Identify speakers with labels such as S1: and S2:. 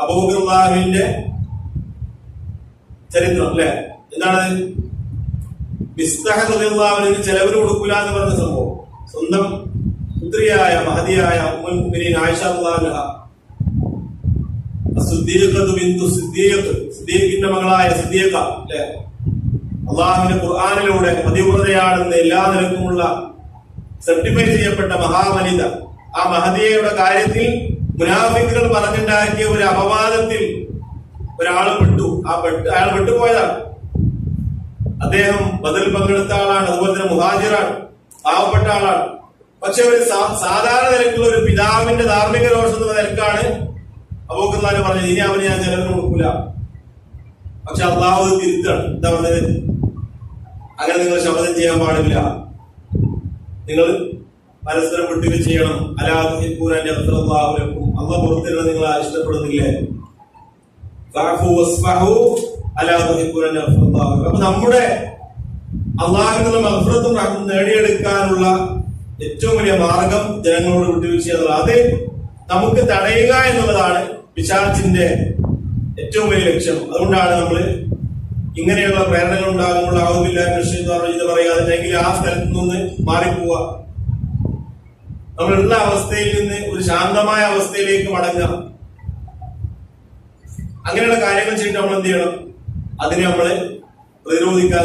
S1: അബൂബക്കറിന്റെ ചരിത്രം അല്ലെ? എന്താണ്? മിസ്താഹ് റളിയല്ലാഹുവിന് ചെലവിന് കൊടുക്കൂല എന്ന് പറഞ്ഞ സംഭവം. സ്വന്തം പുത്രിയായ മഹദിയായ ഉമ്മുൽ മുഅ്മിനീൻ ആയിഷ റളിയല്ലാഹു അൻഹ, സിദ്ദീഖത്തു ബിന്തു സിദ്ദീഖിന്റെ മകളായ സിദ്ദീഖ അല്ലെ, അള്ളാഹുവിന്റെ ഖുർആനിലൂടെ പതിവ്രതയാണെന്ന് എല്ലാ നിലക്കുമുള്ള സർട്ടിഫൈ ചെയ്യപ്പെട്ട മഹാവനിത. ആ മഹദിയയുടെ കാര്യത്തിൽ മുനാഫിക്കുകൾ പറഞ്ഞുണ്ടാക്കിയ ഒരു അപവാദത്തിൽ ഒരാൾ പെട്ടു. അയാൾ പെട്ടുപോയതാണ്. അദ്ദേഹം ബദൽ പങ്കെടുത്ത ആളാണ്, അതുപോലെ തന്നെ മുഹാജിറാണ്, പാവപ്പെട്ട ആളാണ്. പക്ഷെ ഒരു സാധാരണ നിലക്കുള്ള ഒരു പിതാവിന്റെ ധാർമ്മിക രോഷം എന്ന നിലക്കാണ് അബൂബക്കർ പറഞ്ഞത്, ഇനി അവന് ഞാൻ ചെലവിന് കൊടുക്കൂല. പക്ഷെ അള്ളാഹു തിരുത്താണ്. എന്താ പറഞ്ഞത്? അങ്ങനെ നിങ്ങൾ ശപഥം ചെയ്യാൻ പാടില്ല, നിങ്ങൾ പരസ്പരം വിട്ടുവീഴ്ച ചെയ്യണം. അല്ലാഹുക്കും അള്ളാഹ് പുറത്തിരുന്ന് നിങ്ങൾ ഇഷ്ടപ്പെടുന്നില്ലേ? അപ്പൊ നമ്മുടെ അള്ളാഹുവിനുള്ള മഗ്ഫിറത്തും റഹ്മത്തും നേടിയെടുക്കാനുള്ള ഏറ്റവും വലിയ മാർഗം ജനങ്ങളോട് വിട്ടുവീഴ്ച ചെയ്യുന്നത്. അത് നമുക്ക് തടയുക എന്നുള്ളതാണ് പിശാചിന്റെ ഏറ്റവും വലിയ ലക്ഷ്യം. അതുകൊണ്ടാണ് നമ്മൾ ഇങ്ങനെയുള്ള പ്രേരണകൾ ഉണ്ടാകുമ്പോൾ ഇത് പറയാതെങ്കിൽ ആ സ്ഥലത്ത് നിന്ന് മാറിപ്പോവുക, നമ്മളുള്ള അവസ്ഥയിൽ നിന്ന് ഒരു ശാന്തമായ അവസ്ഥയിലേക്ക് മടങ്ങുക. അങ്ങനെയുള്ള കാര്യങ്ങൾ ചെയ്തിട്ട് നമ്മൾ എന്ത് ചെയ്യണം? അതിനെ നമ്മള് പ്രതിരോധിക്കാൻ